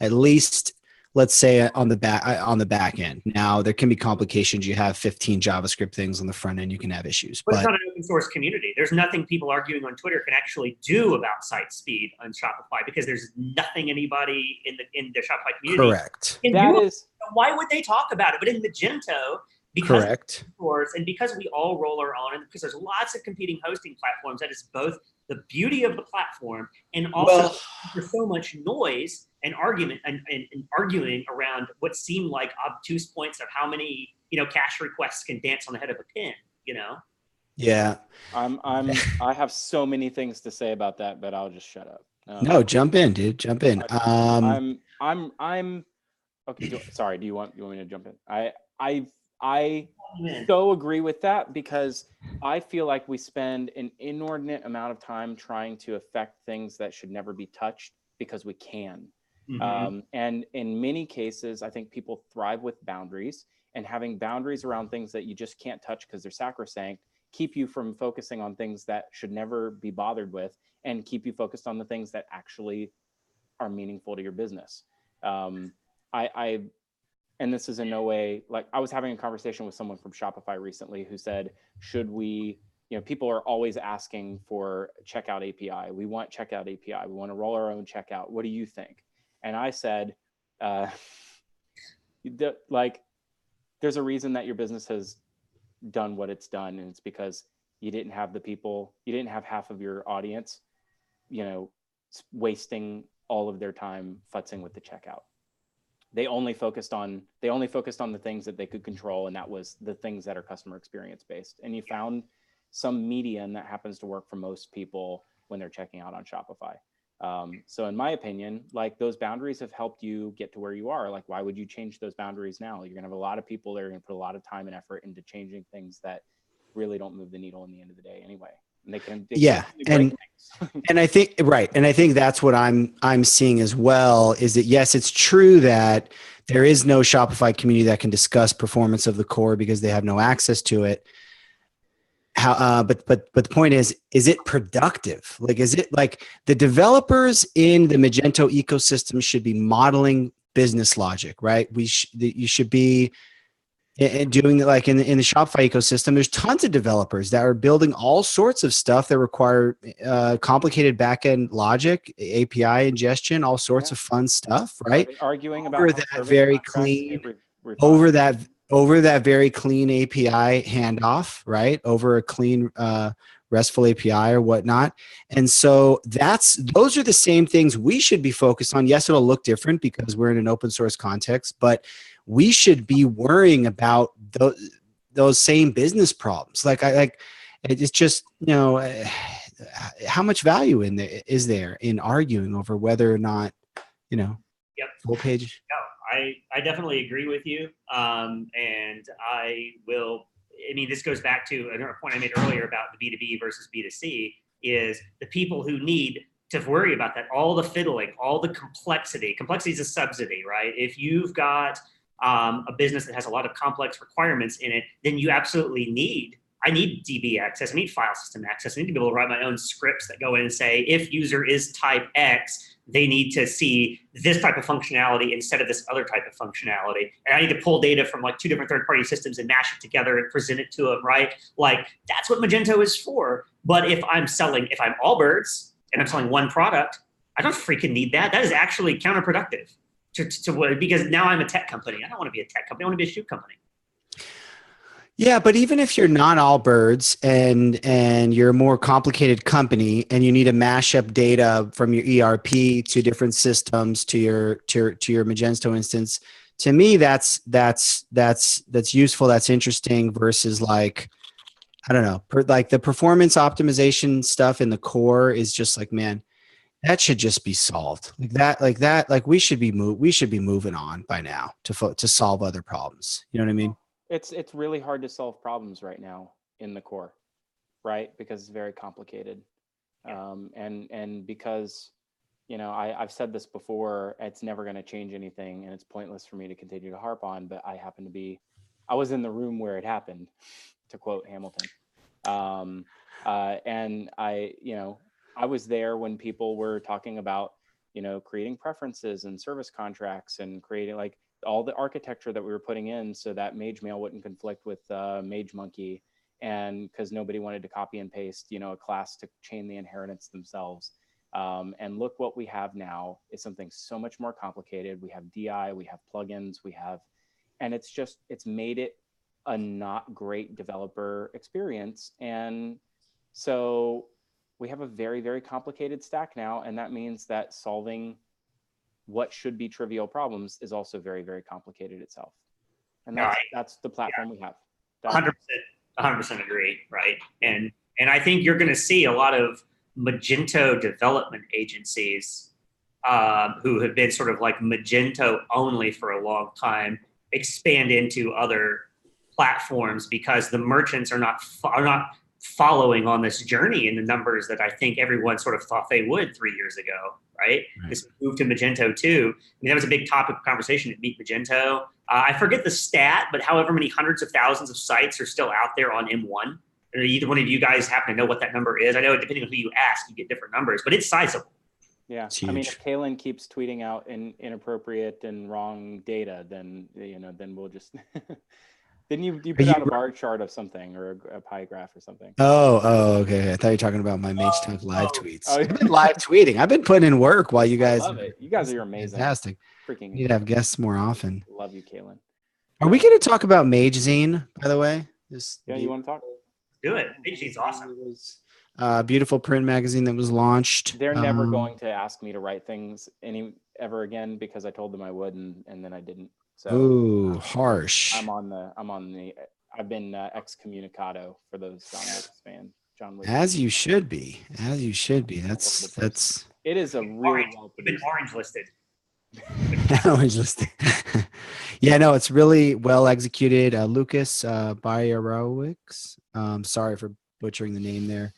Speaker 1: at least let's say on the back end. Now there can be complications. You have 15 JavaScript things on the front end, you can have issues.
Speaker 3: But it's not an open source community. There's nothing people arguing on Twitter can actually do about site speed on Shopify because there's nothing anybody in the Shopify community.
Speaker 1: Correct.
Speaker 3: Why would they talk about it? But in Magento, because
Speaker 1: correct.
Speaker 3: And because we all roll our own, and because there's lots of competing hosting platforms, that is both the beauty of the platform and also there's so much noise and argument and arguing around what seem like obtuse points of how many cache requests can dance on the head of a pin.
Speaker 1: Yeah.
Speaker 2: I have so many things to say about that, but I'll just shut up.
Speaker 1: No, jump in, dude. Jump in.
Speaker 2: I'm okay. Sorry. Do you want me to jump in? I so agree with that because I feel like we spend an inordinate amount of time trying to affect things that should never be touched because we can.
Speaker 3: Mm-hmm.
Speaker 2: And in many cases, I think people thrive with boundaries, and having boundaries around things that you just can't touch because they're sacrosanct keep you from focusing on things that should never be bothered with, and keep you focused on the things that actually are meaningful to your business. I and this is in no way, like, I was having a conversation with someone from Shopify recently who said, should we, people are always asking for checkout API. We want checkout API. We want to roll our own checkout. What do you think? And I said, like, there's a reason that your business has done what it's done. And it's because you didn't have half of your audience, wasting all of their time futzing with the checkout. They only focused on the things that they could control, and that was the things that are customer experience based. And you found some median that happens to work for most people when they're checking out on Shopify. So in my opinion, like, those boundaries have helped you get to where you are. Like, why would you change those boundaries now? You're gonna have a lot of people that are gonna put a lot of time and effort into changing things that really don't move the needle in the end of the day anyway. And they can
Speaker 1: and I think, right. And I think that's what I'm seeing as well, is that, yes, it's true that there is no Shopify community that can discuss performance of the core because they have no access to it. But the point is it productive? Like, is it like the developers in the Magento ecosystem should be modeling business logic, right? You should be doing, like, in the Shopify ecosystem, there's tons of developers that are building all sorts of stuff that require complicated backend logic, API ingestion, all sorts of fun stuff, right?
Speaker 2: Arguing
Speaker 1: over
Speaker 2: about
Speaker 1: that very clean, over that very clean API handoff, right? Over a clean RESTful API or whatnot. And so those are the same things we should be focused on. Yes, it'll look different because we're in an open source context, but we should be worrying about those same business problems. It's just, how much value is there in arguing over whether or not, full page?
Speaker 3: No, I definitely agree with you. And this goes back to another point I made earlier about the B2B versus B2C, is the people who need to worry about that, all the fiddling, all the complexity. Complexity is a subsidy, right? If you've got a business that has a lot of complex requirements in it, then you absolutely I need DB access, I need file system access, I need to be able to write my own scripts that go in and say, if user is type X, they need to see this type of functionality instead of this other type of functionality. And I need to pull data from like 2 different third-party systems and mash it together and present it to them, right? Like, that's what Magento is for. But if I'm Allbirds and I'm selling one product, I don't freaking need that. That is actually counterproductive because now I'm a tech company. I don't want to be a tech company. I want to be a shoe company.
Speaker 1: Yeah, but even if you're not Allbirds and you're a more complicated company and you need to mash up data from your ERP to different systems to your Magento instance, to me that's useful, that's interesting, versus, like, I don't know, like the performance optimization stuff in the core is just like, man, that should just be solved. Like we should be moving on by now to solve other problems. You know what I mean?
Speaker 2: It's really hard to solve problems right now in the core, right? Because it's very complicated. And because, I've said this before, it's never going to change anything, and it's pointless for me to continue to harp on, but I was in the room where it happened, to quote Hamilton. And I was there when people were talking about, creating preferences and service contracts and creating, like, all the architecture that we were putting in so that MageMail wouldn't conflict with MageMonkey, and because nobody wanted to copy and paste, a class to chain the inheritance themselves. And look what we have now is something so much more complicated. We have DI, we have plugins, and it's made it a not great developer experience. And so we have a very, very complicated stack now. And that means that solving what should be trivial problems is also very, very complicated itself. And that's the platform we have.
Speaker 3: 100% agree, right? And I think you're going to see a lot of Magento development agencies who have been sort of like Magento only for a long time expand into other platforms because the merchants are not following on this journey in the numbers that I think everyone sort of thought they would 3 years ago, right? This move to Magento 2. I mean, that was a big topic of conversation at Meet Magento. I forget the stat, but however many hundreds of thousands of sites are still out there on M1. Or either one of you guys happen to know what that number is? I know depending on who you ask, you get different numbers, but it's sizable.
Speaker 2: Yeah, I mean, if Kaylin keeps tweeting out inappropriate and wrong data, then then we'll just then you put out a bar chart of something or a pie graph or something.
Speaker 1: Okay. I thought you were talking about my MageTalk live tweets. I've been live tweeting. I've been putting in work while you guys.
Speaker 2: I love it. You guys are amazing.
Speaker 1: Fantastic.
Speaker 2: Freaking.
Speaker 1: You need to have guests more often.
Speaker 2: Love you, Kaylin.
Speaker 1: Are we going to talk about MageZine, by the way?
Speaker 2: You want to talk?
Speaker 3: Do it. MageZine's awesome.
Speaker 1: Beautiful print magazine that was launched.
Speaker 2: They're never going to ask me to write things ever again because I told them I would and then I didn't. So
Speaker 1: harsh.
Speaker 2: I've been excommunicado for those John Wilkes fans.
Speaker 1: As you should be. That's.
Speaker 2: It is a really
Speaker 3: been orange listed.
Speaker 1: Orange listed. Yeah, no, it's really well executed. Lucas Byarowicz. Sorry for butchering the name there.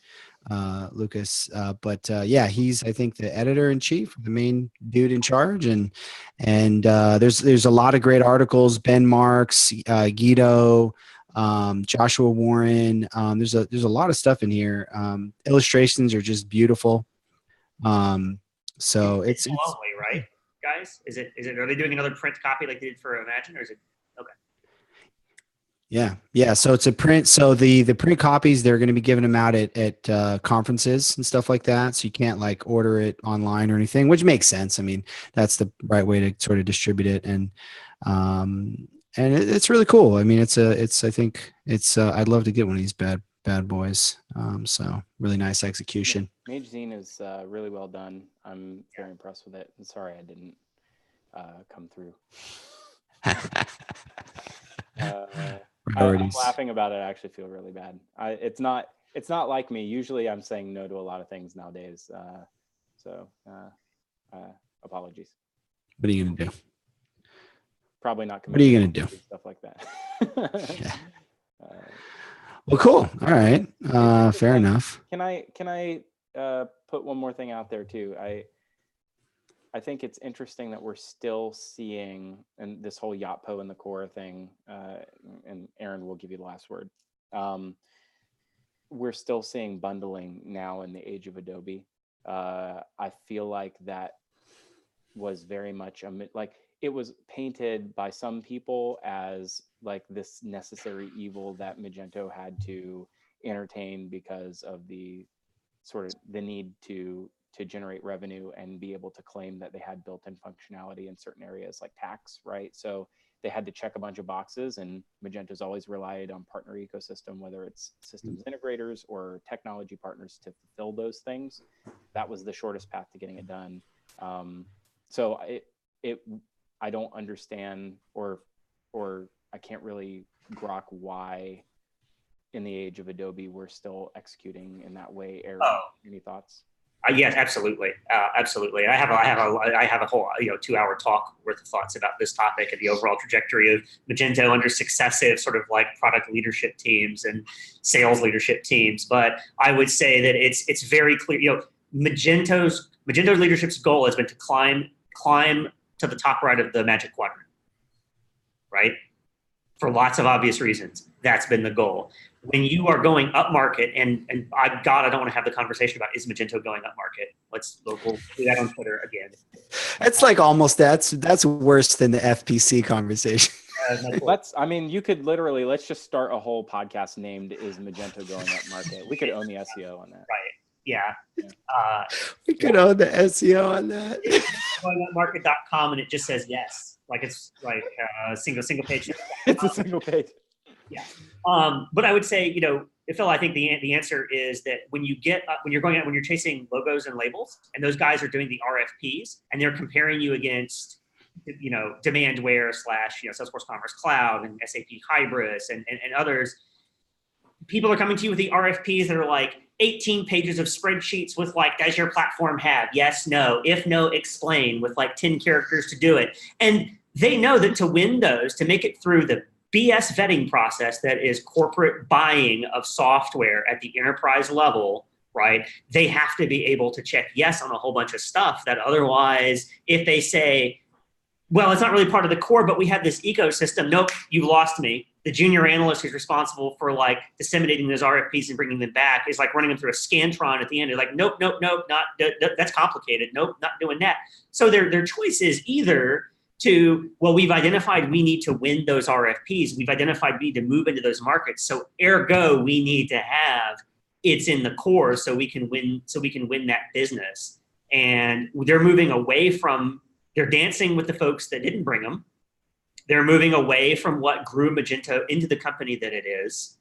Speaker 1: Lucas, but yeah, he's I think the editor-in-chief, the main dude in charge, and there's a lot of great articles. Ben Marks, Guido, Joshua Warren. There's a lot of stuff in here. Illustrations are just beautiful. So it's
Speaker 3: lovely, right, guys? Is it? Are they doing another print copy like they did for Imagine, or is it okay?
Speaker 1: Yeah. So it's a print. So the print copies, they're going to be giving them out at conferences and stuff like that. So you can't like order it online or anything, which makes sense. I mean, that's the right way to sort of distribute it. And it's really cool. I mean, I think I'd love to get one of these bad boys. So really nice execution.
Speaker 2: MageZine is really well done. I'm very impressed with it. I'm sorry I didn't come through. I'm laughing about it. I actually feel really bad. It's not like me. Usually I'm saying no to a lot of things nowadays. So apologies.
Speaker 1: What are you going to do?
Speaker 2: Probably not.
Speaker 1: What are you going to do?
Speaker 2: Stuff like that.
Speaker 1: Yeah. Well, cool. All right. Fair enough.
Speaker 2: Can I put one more thing out there too? I think it's interesting that we're still seeing, and this whole Yotpo and the core thing, and Aaron will give you the last word. We're still seeing bundling now in the age of Adobe. I feel like that was very much it was painted by some people as like this necessary evil that Magento had to entertain because of the sort of the need to generate revenue and be able to claim that they had built-in functionality in certain areas like tax, right? So they had to check a bunch of boxes, and Magento's always relied on partner ecosystem, whether it's systems integrators or technology partners to fulfill those things. That was the shortest path to getting it done. So I don't understand or I can't really grok why in the age of Adobe we're still executing in that way. Aaron, any thoughts?
Speaker 3: Yes, absolutely, absolutely. I have a whole 2-hour talk worth of thoughts about this topic and the overall trajectory of Magento under successive sort of like product leadership teams and sales leadership teams. But I would say that it's very clear. Magento's leadership's goal has been to climb to the top right of the Magic Quadrant, right? For lots of obvious reasons, that's been the goal. When you are going up market, and I don't want to have the conversation about is Magento going up market. We'll do that on Twitter again.
Speaker 1: That's like almost that's worse than the FPC conversation.
Speaker 2: You could literally let's just start a whole podcast named "Is Magento Going Up Market?" We could own the SEO on that.
Speaker 3: Right. Yeah.
Speaker 1: We could own the SEO on that.
Speaker 3: Goingupmarket.com and it just says yes. Like it's like a single page.
Speaker 2: It's a single page.
Speaker 3: Yeah. But I would say, Phil, I think the answer is that when you're chasing logos and labels, and those guys are doing the RFPs, and they're comparing you against, Demandware / Salesforce Commerce Cloud and SAP Hybris and others. People are coming to you with the RFPs that are like 18 pages of spreadsheets with like, does your platform have yes, no, if no, explain with like 10 characters to do it. And they know that to win those, to make it through the BS vetting process that is corporate buying of software at the enterprise level, right? They have to be able to check yes on a whole bunch of stuff that otherwise, if they say, well, it's not really part of the core, but we have this ecosystem. Nope, you lost me. The junior analyst who's responsible for like disseminating those RFPs and bringing them back is like running them through a Scantron at the end. They're like, nope, that's complicated. Nope, not doing that. So their choice is either to, well, we've identified we need to win those RFPs. We've identified we need to move into those markets. So ergo, we need to have it's in the core so we can win that business. And they're moving away from, they're dancing with the folks that didn't bring them. They're moving away from what grew Magento into the company that it is.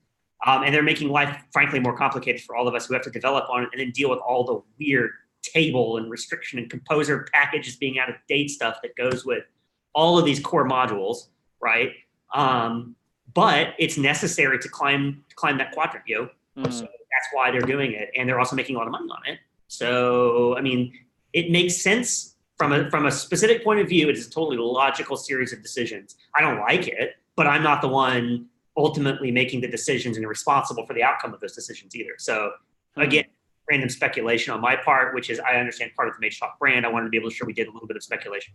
Speaker 3: And they're making life, frankly, more complicated for all of us who have to develop on it and then deal with all the weird table and restriction and composer packages being out of date stuff that goes with all of these core modules, right? But it's necessary to climb that quadrant, yo. So that's why they're doing it. And they're also making a lot of money on it. So, I mean, it makes sense. From a specific point of view, it is a totally logical series of decisions. I don't like it, but I'm not the one ultimately making the decisions and responsible for the outcome of those decisions either. So again, random speculation on my part, which is I understand part of the MageTalk brand. I wanted to be able to show we did a little bit of speculation.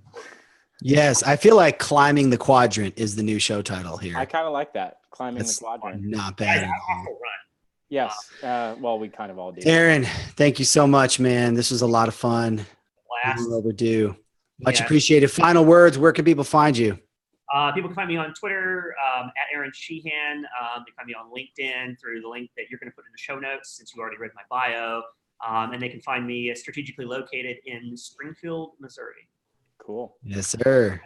Speaker 1: Yes, I feel like Climbing the Quadrant is the new show title here.
Speaker 2: I kind of like that. Climbing the Quadrant.
Speaker 1: Not bad at all.
Speaker 2: Yes. Well, we kind of all do.
Speaker 1: Darren, thank you so much, man. This was a lot of fun.
Speaker 3: Blast.
Speaker 1: Overdue. Much appreciated. Final words. Where can people find you?
Speaker 3: People can find me on Twitter at Aaron Sheehan. They can find me on LinkedIn through the link that you're going to put in the show notes since you already read my bio. And they can find me strategically located in Springfield, Missouri.
Speaker 2: Cool.
Speaker 1: Yes, sir.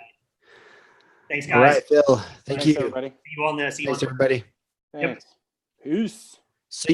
Speaker 3: Thanks, guys.
Speaker 1: All right, Phil. Thanks,
Speaker 2: everybody.
Speaker 3: See you on this.
Speaker 1: Thanks, everybody.
Speaker 2: Thanks. Yep. Peace.
Speaker 1: So